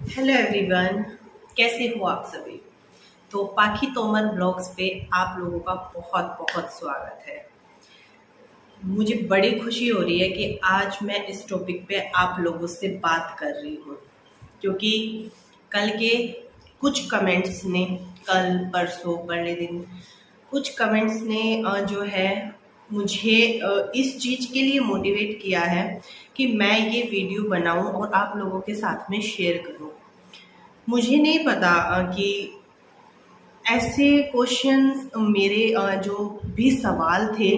Hello everyone, कैसे हो आप सभी। तो पाखी तोमर ब्लॉग्स पे आप लोगों का बहुत बहुत स्वागत है। मुझे बड़ी खुशी हो रही है कि आज मैं इस टॉपिक पे आप लोगों से बात कर रही हूँ, क्योंकि कल के कुछ कमेंट्स ने, कल परसों पहले दिन कुछ कमेंट्स ने जो है मुझे इस चीज़ के लिए मोटिवेट किया है कि मैं ये वीडियो बनाऊं और आप लोगों के साथ में शेयर करूं। मुझे नहीं पता कि ऐसे क्वेश्चंस मेरे जो भी सवाल थे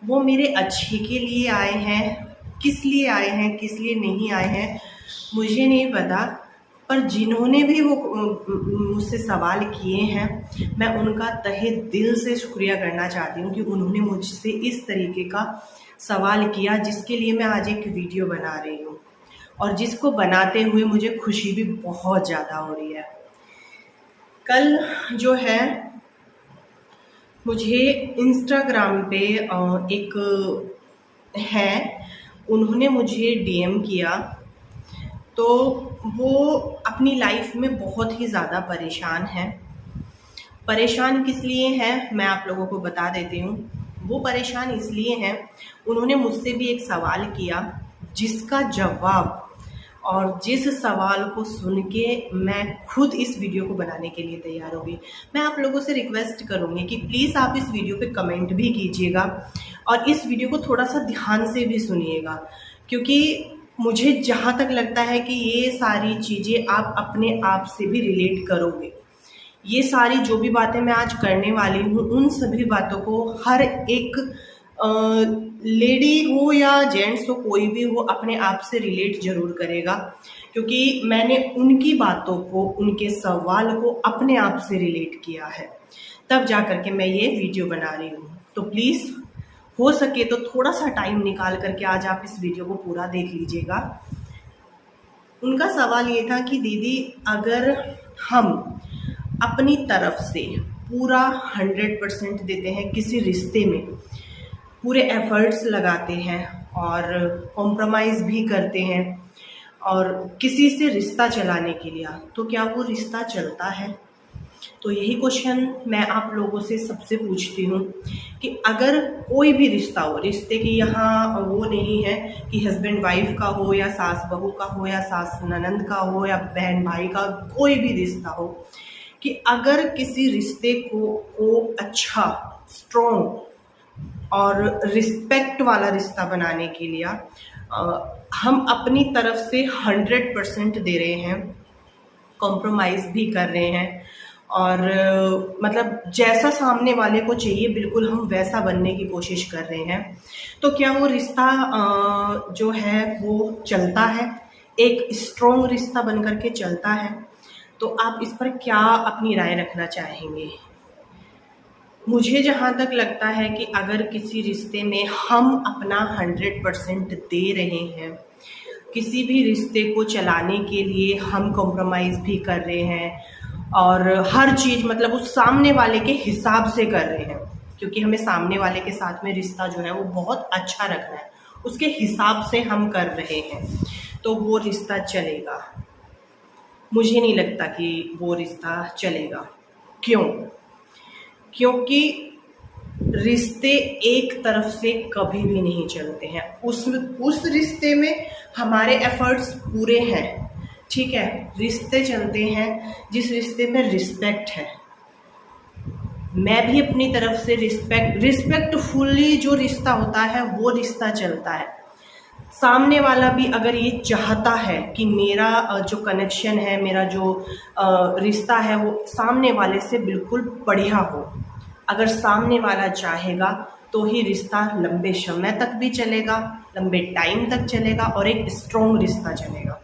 वो मेरे अच्छे के लिए आए हैं, किस लिए नहीं आए हैं मुझे नहीं पता। पर जिन्होंने भी वो मुझसे सवाल किए हैं, मैं उनका तहे दिल से शुक्रिया करना चाहती हूँ कि उन्होंने मुझसे इस तरीके का सवाल किया, जिसके लिए मैं आज एक वीडियो बना रही हूँ और जिसको बनाते हुए मुझे खुशी भी बहुत ज़्यादा हो रही है। कल जो है मुझे इंस्टाग्राम पे एक है, उन्होंने मुझे डीएम किया। तो वो अपनी लाइफ में बहुत ही ज़्यादा परेशान है। परेशान किस लिए हैं मैं आप लोगों को बता देती हूँ। वो परेशान इसलिए हैं, उन्होंने मुझसे भी एक सवाल किया जिसका जवाब और जिस सवाल को सुन के मैं खुद इस वीडियो को बनाने के लिए तैयार हो गई। मैं आप लोगों से रिक्वेस्ट करूँगी कि प्लीज़ आप इस वीडियो पे कमेंट भी कीजिएगा और इस वीडियो को थोड़ा सा ध्यान से भी सुनिएगा, क्योंकि मुझे जहाँ तक लगता है कि ये सारी चीज़ें आप अपने आप से भी रिलेट करोगे। ये सारी जो भी बातें मैं आज करने वाली हूँ, उन सभी बातों को हर एक लेडी हो या जेंट्स हो, कोई भी हो, अपने आप से रिलेट जरूर करेगा, क्योंकि मैंने उनकी बातों को, उनके सवाल को अपने आप से रिलेट किया है, तब जा करके मैं ये वीडियो बना रही हूँ। तो प्लीज़ हो सके तो थोड़ा सा टाइम निकाल करके आज आप इस वीडियो को पूरा देख लीजिएगा। उनका सवाल ये था कि दीदी, अगर हम अपनी तरफ से पूरा 100% देते हैं किसी रिश्ते में, पूरे एफर्ट्स लगाते हैं और कॉम्प्रोमाइज़ भी करते हैं और किसी से रिश्ता चलाने के लिए, तो क्या वो रिश्ता चलता है? तो यही क्वेश्चन मैं आप लोगों से सबसे पूछती हूँ कि अगर कोई भी रिश्ता हो, रिश्ते की यहाँ वो नहीं है कि हस्बैंड वाइफ का हो या सास बहू का हो या सास ननंद का हो या बहन भाई का, कोई भी रिश्ता हो, कि अगर किसी रिश्ते को अच्छा, स्ट्रॉन्ग और रिस्पेक्ट वाला रिश्ता बनाने के लिए हम अपनी तरफ से 100% दे रहे हैं, कॉम्प्रोमाइज़ भी कर रहे हैं और मतलब जैसा सामने वाले को चाहिए बिल्कुल हम वैसा बनने की कोशिश कर रहे हैं, तो क्या वो रिश्ता जो है वो चलता है, एक स्ट्रॉन्ग रिश्ता बन करके चलता है? तो आप इस पर क्या अपनी राय रखना चाहेंगे? मुझे जहाँ तक लगता है कि अगर किसी रिश्ते में हम अपना 100% दे रहे हैं, किसी भी रिश्ते को चलाने के लिए हम कॉम्प्रोमाइज़ भी कर रहे हैं और हर चीज़ मतलब उस सामने वाले के हिसाब से कर रहे हैं, क्योंकि हमें सामने वाले के साथ में रिश्ता जो है वो बहुत अच्छा रखना है, उसके हिसाब से हम कर रहे हैं, तो वो रिश्ता चलेगा। मुझे नहीं लगता कि वो रिश्ता चलेगा। क्यों? क्योंकि रिश्ते एक तरफ से कभी भी नहीं चलते हैं। उस रिश्ते में हमारे एफर्ट्स पूरे हैं, ठीक है, रिश्ते चलते हैं जिस रिश्ते में रिस्पेक्ट है। मैं भी अपनी तरफ से रिस्पेक्टफुली जो रिश्ता होता है वो रिश्ता चलता है। सामने वाला भी अगर ये चाहता है कि मेरा जो कनेक्शन है, मेरा जो रिश्ता है वो सामने वाले से बिल्कुल बढ़िया हो, अगर सामने वाला चाहेगा तो ही रिश्ता लंबे समय तक भी चलेगा, लंबे टाइम तक चलेगा और एक स्ट्रॉन्ग रिश्ता चलेगा।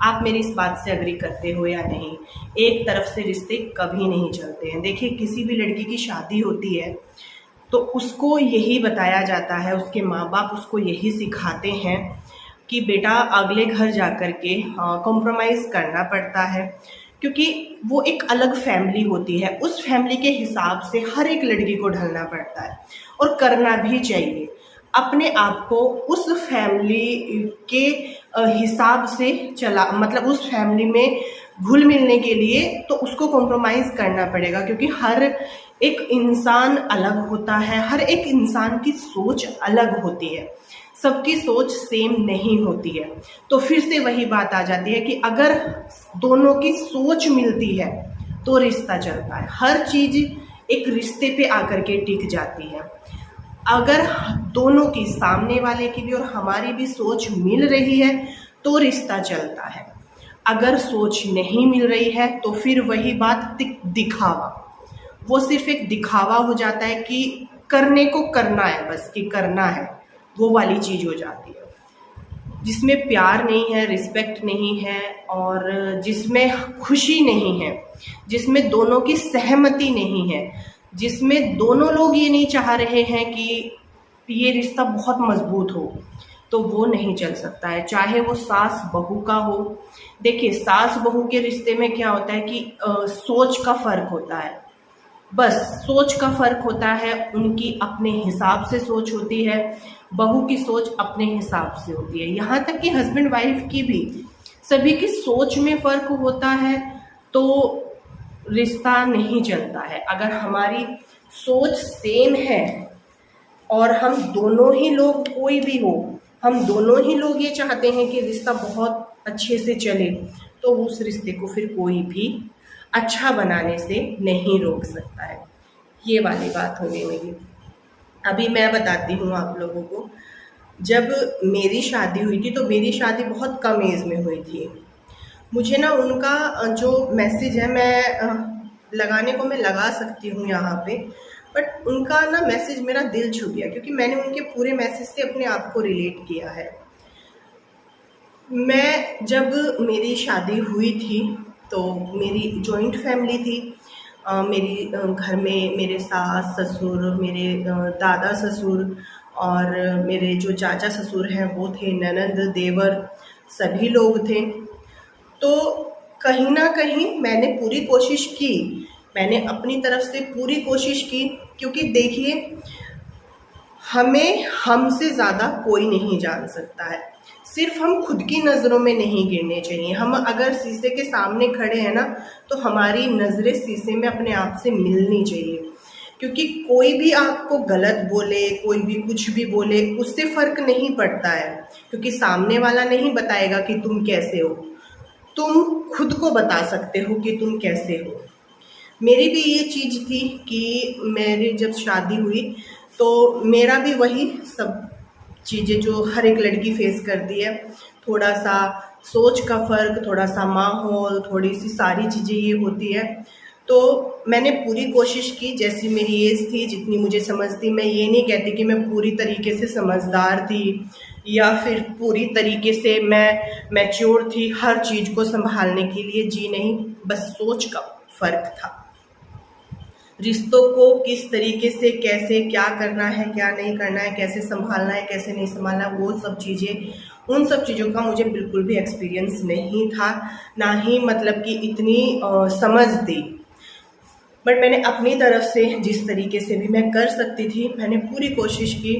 आप मेरी इस बात से एग्री करते हो या नहीं? एक तरफ से रिश्ते कभी नहीं चलते हैं। देखिए, किसी भी लड़की की शादी होती है तो उसको यही बताया जाता है, उसके माँ बाप उसको यही सिखाते हैं कि बेटा अगले घर जा कर के कॉम्प्रोमाइज़ करना पड़ता है, क्योंकि वो एक अलग फैमिली होती है, उस फैमिली के हिसाब से हर एक लड़की को ढलना पड़ता है और करना भी चाहिए। अपने आप को उस फैमिली के हिसाब से चला, मतलब उस फैमिली में घुल मिलने के लिए तो उसको कॉम्प्रोमाइज़ करना पड़ेगा, क्योंकि हर एक इंसान अलग होता है, हर एक इंसान की सोच अलग होती है, सबकी सोच सेम नहीं होती है। तो फिर से वही बात आ जाती है कि अगर दोनों की सोच मिलती है तो रिश्ता चलता है। हर चीज़ एक रिश्ते पे आकर के टिक जाती है। अगर दोनों की, सामने वाले की भी और हमारी भी सोच मिल रही है तो रिश्ता चलता है। अगर सोच नहीं मिल रही है तो फिर वही बात दिखावा, वो सिर्फ एक दिखावा हो जाता है कि करने को करना है, बस कि करना है, वो वाली चीज़ हो जाती है, जिसमें प्यार नहीं है, रिस्पेक्ट नहीं है, और जिसमें खुशी नहीं है, जिसमें दोनों की सहमति नहीं है, जिसमें दोनों लोग ये नहीं चाह रहे हैं कि ये रिश्ता बहुत मजबूत हो, तो वो नहीं चल सकता है। चाहे वो सास बहू का हो। देखिए, सास बहू के रिश्ते में क्या होता है कि सोच का फर्क होता है, बस सोच का फर्क होता है। उनकी अपने हिसाब से सोच होती है, बहू की सोच अपने हिसाब से होती है। यहाँ तक कि हस्बैंड वाइफ की भी, सभी की सोच में फर्क होता है, तो रिश्ता नहीं चलता है। अगर हमारी सोच सेम है और हम दोनों ही लोग, कोई भी हो, हम दोनों ही लोग ये चाहते हैं कि रिश्ता बहुत अच्छे से चले, तो उस रिश्ते को फिर कोई भी अच्छा बनाने से नहीं रोक सकता है। ये वाली बात हो गई मेरी। अभी मैं बताती हूँ आप लोगों को, जब मेरी शादी हुई थी तो मेरी शादी बहुत कम एज में हुई थी। मुझे ना उनका जो मैसेज है, मैं लगाने को मैं लगा सकती हूँ यहाँ पे, बट उनका ना मैसेज मेरा दिल छू गया, क्योंकि मैंने उनके पूरे मैसेज से अपने आप को रिलेट किया है। मैं जब मेरी शादी हुई थी तो मेरी जॉइंट फैमिली थी। मेरी घर में मेरे सास ससुर, मेरे दादा ससुर और मेरे जो चाचा ससुर हैं वो थे, ननंद देवर सभी लोग थे। तो कहीं ना कहीं मैंने पूरी कोशिश की, मैंने अपनी तरफ से पूरी कोशिश की, क्योंकि देखिए, हमें हमसे ज़्यादा कोई नहीं जान सकता है। सिर्फ हम खुद की नज़रों में नहीं गिरने चाहिए। हम अगर शीशे के सामने खड़े हैं ना, तो हमारी नज़रें शीशे में अपने आप से मिलनी चाहिए, क्योंकि कोई भी आपको गलत बोले, कोई भी कुछ भी बोले, उससे फ़र्क नहीं पड़ता है, क्योंकि सामने वाला नहीं बताएगा कि तुम कैसे हो, तुम खुद को बता सकते हो कि तुम कैसे हो। मेरी भी ये चीज़ थी कि मेरी जब शादी हुई तो मेरा भी वही सब चीज़ें जो हर एक लड़की फेस करती है, थोड़ा सा सोच का फ़र्क, थोड़ा सा माहौल, थोड़ी सी सारी चीज़ें ये होती है। तो मैंने पूरी कोशिश की, जैसी मेरी एज थी, जितनी मुझे समझ थी। मैं ये नहीं कहती कि मैं पूरी तरीके से समझदार थी या फिर पूरी तरीके से मैं मैच्योर थी हर चीज़ को संभालने के लिए, जी नहीं, बस सोच का फ़र्क था। रिश्तों को किस तरीके से, कैसे, क्या करना है, क्या नहीं करना है, कैसे संभालना है, कैसे नहीं संभालना है, वो सब चीज़ें, उन सब चीज़ों का मुझे बिल्कुल भी एक्सपीरियंस नहीं था, ना ही मतलब कि इतनी समझ थी। बट मैंने अपनी तरफ से जिस तरीके से भी मैं कर सकती थी, मैंने पूरी कोशिश की,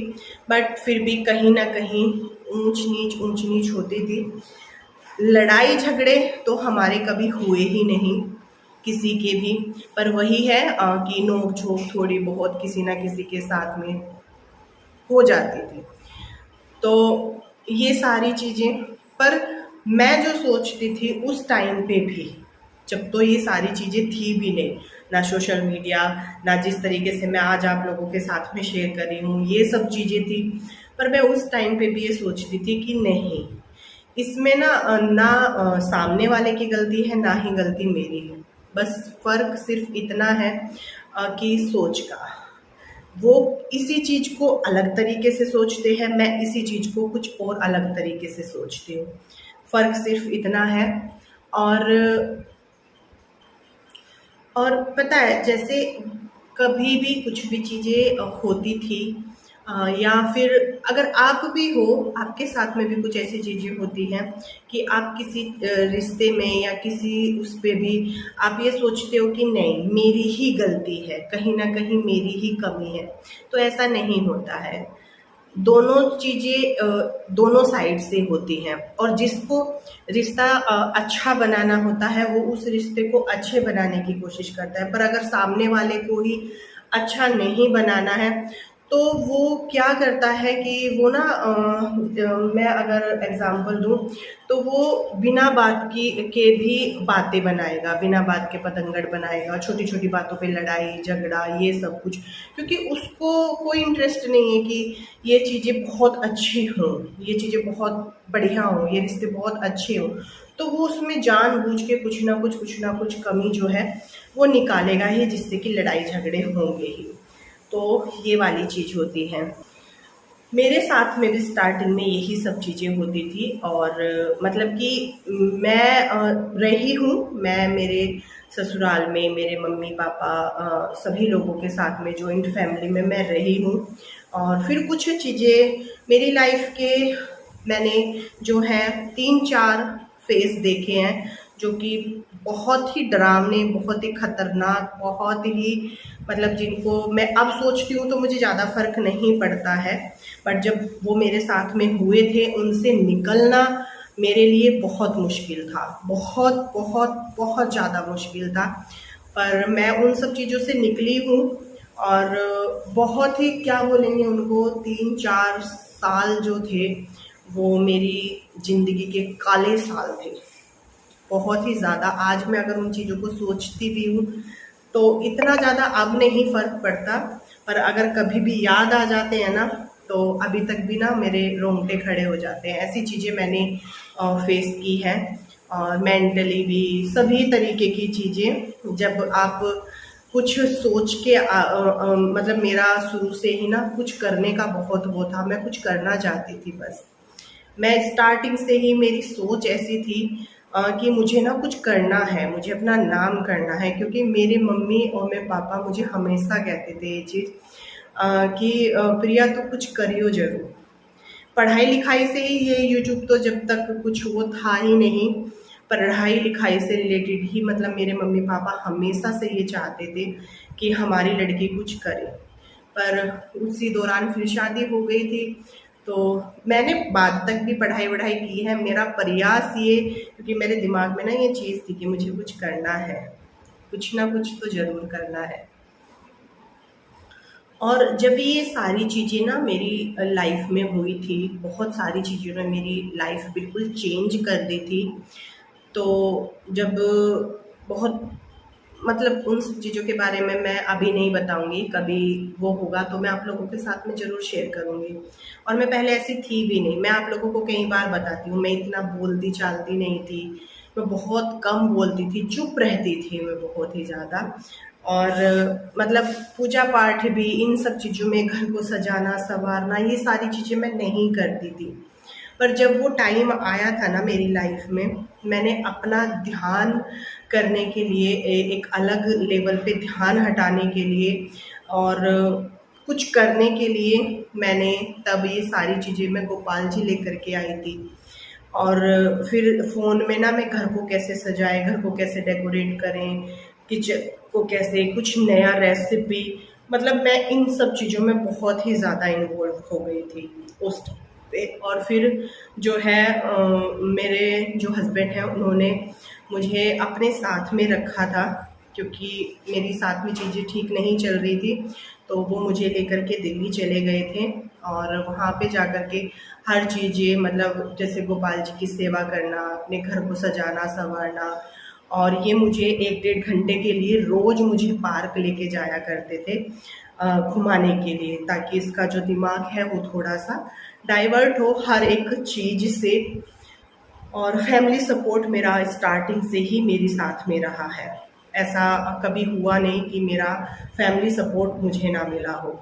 बट फिर भी कहीं ना कहीं ऊंच नीच होती थी। लड़ाई झगड़े तो हमारे कभी हुए ही नहीं, किसी के भी, पर वही है कि नोक झोंक थोड़ी बहुत किसी ना किसी के साथ में हो जाती थी। तो ये सारी चीज़ें, पर मैं जो सोचती थी उस टाइम पे भी, जब तो ये सारी चीज़ें थी भी नहीं, ना सोशल मीडिया, ना जिस तरीके से मैं आज आप लोगों के साथ में शेयर कर रही हूँ, ये सब चीज़ें थी, पर मैं उस टाइम पे भी ये सोचती थी कि नहीं, इसमें ना सामने वाले की गलती है, ना ही गलती मेरी है। बस फ़र्क सिर्फ इतना है कि सोच का, वो इसी चीज़ को अलग तरीके से सोचते हैं, मैं इसी चीज़ को कुछ और अलग तरीके से सोचती हूँ। फ़र्क सिर्फ इतना है। और पता है, जैसे कभी भी कुछ भी चीज़ें होती थी, या फिर अगर आप भी हो, आपके साथ में भी कुछ ऐसी चीज़ें होती हैं कि आप किसी रिश्ते में या किसी उस पे भी आप ये सोचते हो कि नहीं, मेरी ही गलती है, कहीं ना कहीं मेरी ही कमी है, तो ऐसा नहीं होता है। दोनों चीज़ें दोनों साइड से होती हैं, और जिसको रिश्ता अच्छा बनाना होता है वो उस रिश्ते को अच्छे बनाने की कोशिश करता है। पर अगर सामने वाले को ही अच्छा नहीं बनाना है तो वो क्या करता है कि वो ना मैं अगर एग्जांपल दूं तो वो बिना बात की के भी बातें बनाएगा, बिना बात के पतंगड़ बनाएगा, छोटी छोटी बातों पे लड़ाई झगड़ा ये सब कुछ, क्योंकि उसको कोई इंटरेस्ट नहीं है कि ये चीज़ें बहुत अच्छी हों, ये चीज़ें बहुत बढ़िया हों, ये रिश्ते बहुत अच्छे हों। तो वो उसमें जानबूझ के कुछ ना कुछ कमी जो है वो निकालेगा ही, जिससे कि लड़ाई झगड़े होंगे ही। तो ये वाली चीज़ होती है। मेरे साथ में भी स्टार्टिंग में यही सब चीज़ें होती थी, और मतलब कि मैं रही हूँ, मैं मेरे ससुराल में मेरे मम्मी पापा सभी लोगों के साथ में जॉइंट फैमिली में मैं रही हूँ। और फिर कुछ चीज़ें मेरी लाइफ के मैंने जो है 3-4 फेज़ देखे हैं, जो कि बहुत ही डरावने, बहुत ही खतरनाक, बहुत ही मतलब जिनको मैं अब सोचती हूँ तो मुझे ज़्यादा फ़र्क नहीं पड़ता है, बट जब वो मेरे साथ में हुए थे उनसे निकलना मेरे लिए बहुत मुश्किल था, बहुत बहुत बहुत ज़्यादा मुश्किल था। पर मैं उन सब चीज़ों से निकली हूँ, और बहुत ही क्या बोलेंगे उनको, 3-4 साल जो थे वो मेरी ज़िंदगी के काले साल थे, बहुत ही ज़्यादा। आज मैं अगर उन चीज़ों को सोचती भी हूँ तो इतना ज़्यादा अब नहीं फ़र्क पड़ता, पर अगर कभी भी याद आ जाते हैं ना तो अभी तक भी ना मेरे रोंगटे खड़े हो जाते हैं। ऐसी चीज़ें मैंने फेस की हैं, और मेंटली भी सभी तरीके की चीज़ें। जब आप कुछ सोच के मतलब मेरा शुरू से ही ना कुछ करने का बहुत वो था, मैं कुछ करना चाहती थी बस। मैं स्टार्टिंग से ही मेरी सोच ऐसी थी कि मुझे ना कुछ करना है, मुझे अपना नाम करना है, क्योंकि मेरे मम्मी और मेरे पापा मुझे हमेशा कहते थे ये चीज़ कि प्रिया तो कुछ करियो ज़रूर। पढ़ाई लिखाई से ही ये यूट्यूब तो जब तक कुछ वो था ही नहीं, पढ़ाई लिखाई से रिलेटेड ही मतलब मेरे मम्मी पापा हमेशा से ये चाहते थे कि हमारी लड़की कुछ करे। पर उसी दौरान फिर शादी हो गई थी, तो मैंने बाद तक भी पढ़ाई वढ़ाई की है। मेरा प्रयास ये, क्योंकि मेरे दिमाग में ना ये चीज़ थी कि मुझे कुछ करना है, कुछ ना कुछ तो ज़रूर करना है। और जब ये सारी चीज़ें ना मेरी लाइफ में हुई थी, बहुत सारी चीज़ों ने मेरी लाइफ बिल्कुल चेंज कर दी थी। तो जब बहुत मतलब उन सब चीज़ों के बारे में मैं अभी नहीं बताऊंगी, कभी वो होगा तो मैं आप लोगों के साथ में ज़रूर शेयर करूंगी। और मैं पहले ऐसी थी भी नहीं, मैं आप लोगों को कई बार बताती हूँ, मैं इतना बोलती चालती नहीं थी, मैं बहुत कम बोलती थी, चुप रहती थी मैं बहुत ही ज़्यादा। और मतलब पूजा पाठ भी, इन सब चीज़ों में घर को सजाना संवारना, ये सारी चीज़ें मैं नहीं करती थी। पर जब वो टाइम आया था ना मेरी लाइफ में, मैंने अपना ध्यान करने के लिए एक अलग लेवल पे ध्यान हटाने के लिए और कुछ करने के लिए मैंने तब ये सारी चीज़ें मैं गोपाल जी लेकर के आई थी। और फिर फ़ोन में ना मैं घर को कैसे सजाएं, घर को कैसे डेकोरेट करें, किचन को कैसे, कुछ नया रेसिपी, मतलब मैं इन सब चीज़ों में बहुत ही ज़्यादा इन्वॉल्व हो गई थी उस टाइम पे। और फिर जो है मेरे जो हस्बैंड हैं उन्होंने मुझे अपने साथ में रखा था, क्योंकि मेरी साथ में चीज़ें ठीक नहीं चल रही थी, तो वो मुझे लेकर के दिल्ली चले गए थे। और वहाँ पे जा कर के हर चीज़ें मतलब जैसे गोपाल जी की सेवा करना, अपने घर को सजाना संवारना, और ये मुझे 1-1.5 घंटे के लिए रोज़ मुझे पार्क लेके जाया करते थे घुमाने के लिए, ताकि इसका जो दिमाग है वो थोड़ा सा डाइवर्ट हो हर एक चीज़ से। और फैमिली सपोर्ट मेरा स्टार्टिंग से ही मेरे साथ में रहा है, ऐसा कभी हुआ नहीं कि मेरा फैमिली सपोर्ट मुझे ना मिला हो।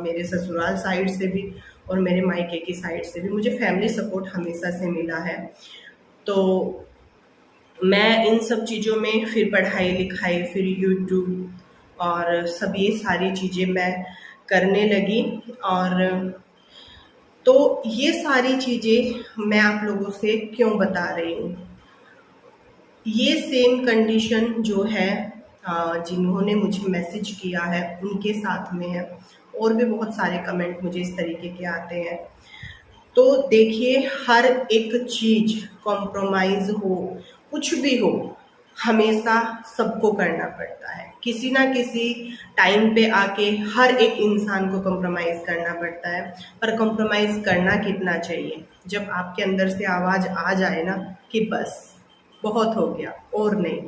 मेरे ससुराल साइड से भी और मेरे मायके की साइड से भी मुझे फैमिली सपोर्ट हमेशा से मिला है। तो मैं इन सब चीज़ों में फिर पढ़ाई लिखाई, फिर यूट्यूब और सब ये सारी चीज़ें मैं करने लगी। और तो ये सारी चीज़ें मैं आप लोगों से क्यों बता रही हूँ, ये सेम कंडीशन जो है जिन्होंने मुझे मैसेज किया है उनके साथ में है, और भी बहुत सारे कमेंट मुझे इस तरीके के आते हैं। तो देखिए, हर एक चीज़ कॉम्प्रोमाइज़ हो, कुछ भी हो, हमेशा सबको करना पड़ता है। किसी ना किसी टाइम पे आके हर एक इंसान को कॉम्प्रोमाइज़ करना पड़ता है। पर कॉम्प्रोमाइज़ करना कितना चाहिए? जब आपके अंदर से आवाज़ आ जाए ना कि बस बहुत हो गया और नहीं,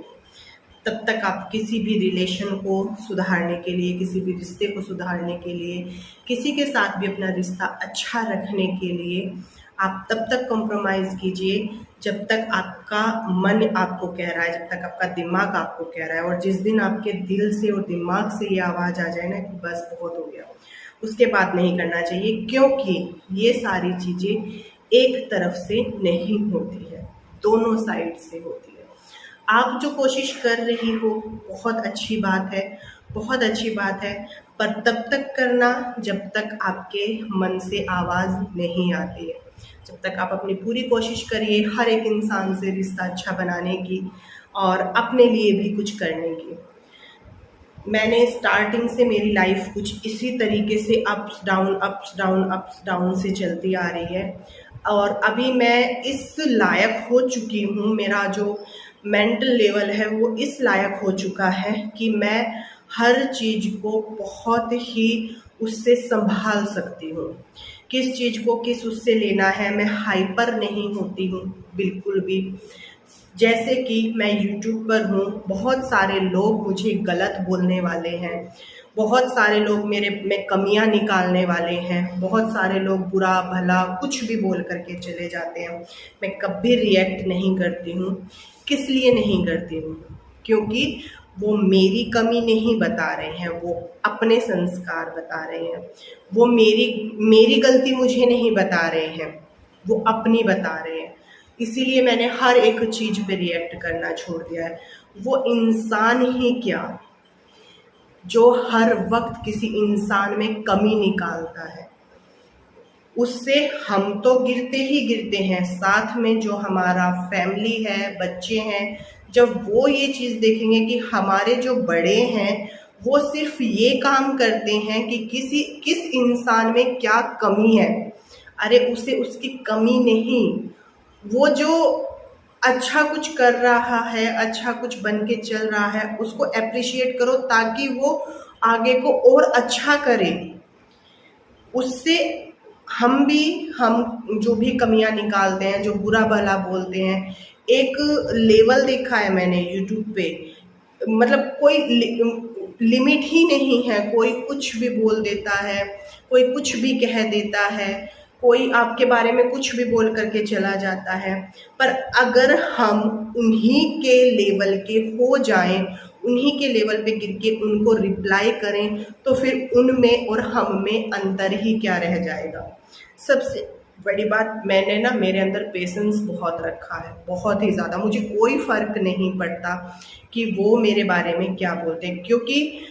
तब तक आप किसी भी रिलेशन को सुधारने के लिए, किसी भी रिश्ते को सुधारने के लिए, किसी के साथ भी अपना रिश्ता अच्छा रखने के लिए आप तब तक कॉम्प्रोमाइज़ कीजिए जब तक आपका मन आपको कह रहा है, जब तक आपका दिमाग आपको कह रहा है। और जिस दिन आपके दिल से और दिमाग से ये आवाज़ आ जाए ना कि बस बहुत हो गया, उसके बाद नहीं करना चाहिए, क्योंकि ये सारी चीज़ें एक तरफ से नहीं होती है, दोनों साइड से होती है। आप जो कोशिश कर रही हो बहुत अच्छी बात है, बहुत अच्छी बात है, पर तब तक करना जब तक आपके मन से आवाज़ नहीं आती है। जब तक आप अपनी पूरी कोशिश करिए हर एक इंसान से रिश्ता अच्छा बनाने की और अपने लिए भी कुछ करने की। मैंने स्टार्टिंग से मेरी लाइफ कुछ इसी तरीके से ups down ups down ups down से चलती आ रही है, और अभी मैं इस लायक हो चुकी हूँ, मेरा जो मेंटल लेवल है वो इस लायक हो चुका है कि मैं हर चीज़ को बहुत ही उससे संभाल सकती हूँ। किस चीज़ को किस उससे लेना है, मैं हाइपर नहीं होती हूँ बिल्कुल भी। जैसे कि मैं यूट्यूब पर हूँ, बहुत सारे लोग मुझे गलत बोलने वाले हैं, बहुत सारे लोग मेरे में कमियां निकालने वाले हैं, बहुत सारे लोग बुरा भला कुछ भी बोल करके चले जाते हैं। मैं कभी रिएक्ट नहीं करती हूँ। किस लिए नहीं करती हूँ? क्योंकि वो मेरी कमी नहीं बता रहे हैं, वो अपने संस्कार बता रहे हैं। वो मेरी गलती मुझे नहीं बता रहे हैं, वो अपनी बता रहे हैं। इसीलिए मैंने हर एक चीज़ पे रिएक्ट करना छोड़ दिया है। वो इंसान ही क्या जो हर वक्त किसी इंसान में कमी निकालता है, उससे हम तो गिरते ही गिरते हैं, साथ में जो हमारा फैमिली है, बच्चे हैं, जब वो ये चीज़ देखेंगे कि हमारे जो बड़े हैं वो सिर्फ ये काम करते हैं कि किस इंसान में क्या कमी है, अरे उसे उसकी कमी नहीं, वो जो अच्छा कुछ कर रहा है, अच्छा कुछ बन के चल रहा है, उसको एप्रिशिएट करो ताकि वो आगे को और अच्छा करे। उससे हम जो भी कमियां निकालते हैं, जो बुरा भला बोलते हैं, एक लेवल देखा है मैंने यूट्यूब पे, मतलब कोई लिमिट ही नहीं है। कोई कुछ भी बोल देता है, कोई कुछ भी कह देता है, कोई आपके बारे में कुछ भी बोल करके चला जाता है। पर अगर हम उन्हीं के लेवल के हो जाएं, उन्हीं के लेवल पे गिर के उनको रिप्लाई करें, तो फिर उनमें और हम में अंतर ही क्या रह जाएगा। सबसे बड़ी बात, मैंने ना मेरे अंदर पेशेंस बहुत रखा है, बहुत ही ज़्यादा। मुझे कोई फ़र्क नहीं पड़ता कि वो मेरे बारे में क्या बोलते हैं, क्योंकि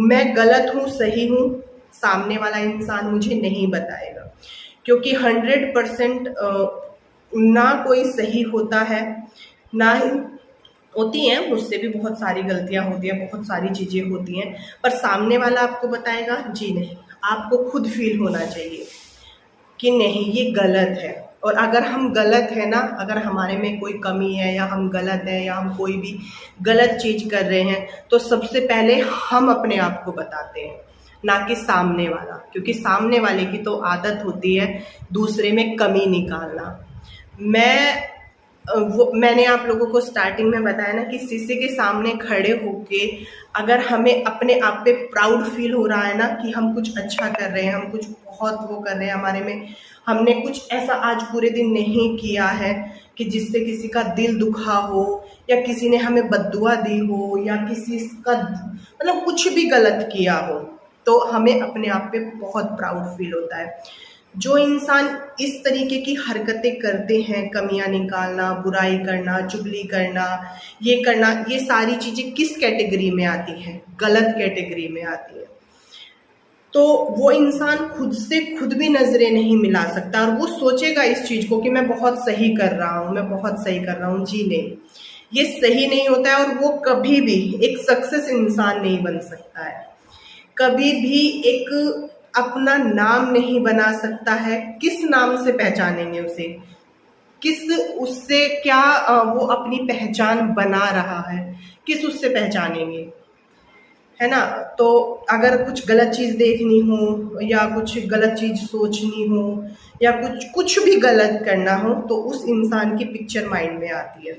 मैं गलत हूँ सही हूँ, सामने वाला इंसान मुझे नहीं बताएगा। क्योंकि 100% ना कोई सही होता है, ना ही होती हैं, मुझसे भी बहुत सारी गलतियां होती हैं, बहुत सारी चीज़ें होती हैं, पर सामने वाला आपको बताएगा जी नहीं। आपको खुद फील होना चाहिए कि नहीं ये गलत है। और अगर हम गलत है ना, अगर हमारे में कोई कमी है या हम गलत हैं या हम कोई भी गलत चीज़ कर रहे हैं, तो सबसे पहले हम अपने आप को बताते हैं, ना कि सामने वाला। क्योंकि सामने वाले की तो आदत होती है दूसरे में कमी निकालना। मैंने आप लोगों को स्टार्टिंग में बताया ना कि शीशे के सामने खड़े होके अगर हमें अपने आप पे प्राउड फील हो रहा है ना कि हम कुछ अच्छा कर रहे हैं, हम कुछ बहुत वो कर रहे हैं, हमारे में हमने कुछ ऐसा आज पूरे दिन नहीं किया है कि जिससे किसी का दिल दुखा हो, या किसी ने हमें बद्दुआ दी हो, या किसी का मतलब कुछ भी गलत किया हो, तो हमें अपने आप पे बहुत प्राउड फील होता है। जो इंसान इस तरीके की हरकतें करते हैं, कमियां निकालना, बुराई करना, चुगली करना, ये सारी चीज़ें किस कैटेगरी में आती हैं? गलत कैटेगरी में आती है। तो वो इंसान खुद से खुद भी नज़रें नहीं मिला सकता, और वो सोचेगा इस चीज़ को कि मैं बहुत सही कर रहा हूँ, मैं बहुत सही कर रहा हूँ। जी नहीं, ये सही नहीं होता है, और वो कभी भी एक सक्सेस इंसान नहीं बन सकता है। कभी भी एक अपना नाम नहीं बना सकता है। किस नाम से पहचानेंगे उसे, किस उससे क्या वो अपनी पहचान बना रहा है, किस उससे पहचानेंगे, है ना। तो अगर कुछ गलत चीज़ देखनी हो या कुछ गलत चीज़ सोचनी हो या कुछ कुछ भी गलत करना हो तो उस इंसान की पिक्चर माइंड में आती है।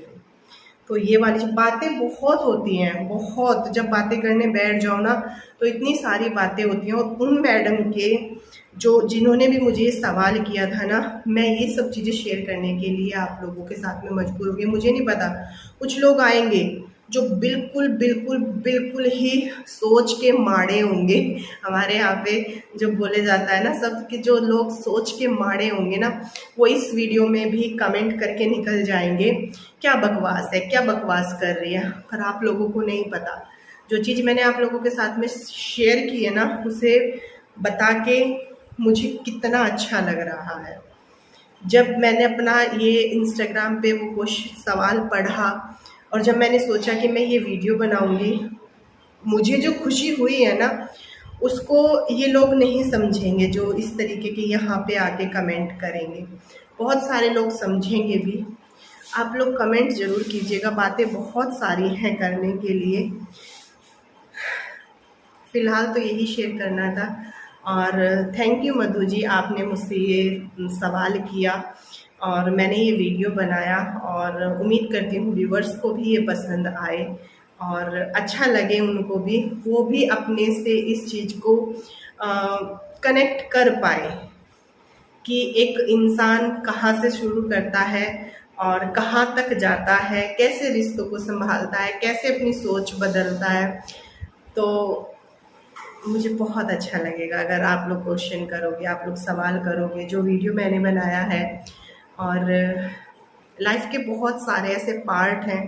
तो ये वाली बातें बहुत होती हैं, बहुत। जब बातें करने बैठ जाओ ना तो इतनी सारी बातें होती हैं। और उन मैडम के जो जिन्होंने भी मुझे ये सवाल किया था ना, मैं ये सब चीज़ें शेयर करने के लिए आप लोगों के साथ में मजबूर हो गई। मुझे नहीं पता, कुछ लोग आएंगे जो बिल्कुल बिल्कुल बिल्कुल ही सोच के माड़े होंगे। हमारे यहाँ पे जो बोले जाता है ना शब्द कि जो लोग सोच के माड़े होंगे ना, वो इस वीडियो में भी कमेंट करके निकल जाएंगे क्या बकवास है, क्या बकवास कर रही है। पर आप लोगों को नहीं पता, जो चीज़ मैंने आप लोगों के साथ में शेयर की है ना, उसे बता के मुझे कितना अच्छा लग रहा है। जब मैंने अपना ये इंस्टाग्राम पे वो क्वेश्चन सवाल पढ़ा और जब मैंने सोचा कि मैं ये वीडियो बनाऊंगी, मुझे जो खुशी हुई है ना, उसको ये लोग नहीं समझेंगे जो इस तरीके के यहाँ पे आके कमेंट करेंगे। बहुत सारे लोग समझेंगे भी। आप लोग कमेंट ज़रूर कीजिएगा, बातें बहुत सारी हैं करने के लिए। फ़िलहाल तो यही शेयर करना था। और थैंक यू मधु जी, आपने मुझसे ये सवाल किया और मैंने ये वीडियो बनाया और उम्मीद करती हूँ व्यूवर्स को भी ये पसंद आए और अच्छा लगे उनको भी, वो भी अपने से इस चीज़ को कनेक्ट कर पाए कि एक इंसान कहाँ से शुरू करता है और कहाँ तक जाता है, कैसे रिश्तों को संभालता है, कैसे अपनी सोच बदलता है। तो मुझे बहुत अच्छा लगेगा अगर आप लोग क्वेश्चन करोगे, आप लोग सवाल करोगे जो वीडियो मैंने बनाया है। और लाइफ के बहुत सारे ऐसे पार्ट हैं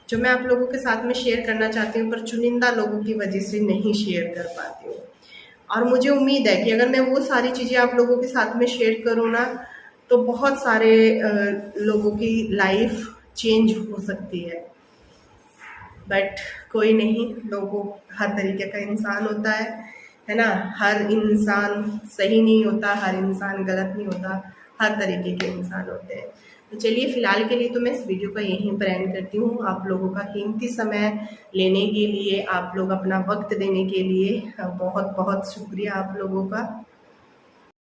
जो मैं आप लोगों के साथ में शेयर करना चाहती हूँ, पर चुनिंदा लोगों की वजह से नहीं शेयर कर पाती हूँ। और मुझे उम्मीद है कि अगर मैं वो सारी चीज़ें आप लोगों के साथ में शेयर करूँ ना, तो बहुत सारे लोगों की लाइफ चेंज हो सकती बट कोई नहीं, लोगों हर तरीके का इंसान होता है ना। हर इंसान सही नहीं होता, हर इंसान गलत नहीं होता, हर तरीके के इंसान होते हैं। तो चलिए फ़िलहाल के लिए तो मैं इस वीडियो का यहीं पर एंड करती हूँ। आप लोगों का कीमती समय लेने के लिए, आप लोग अपना वक्त देने के लिए बहुत बहुत शुक्रिया आप लोगों का।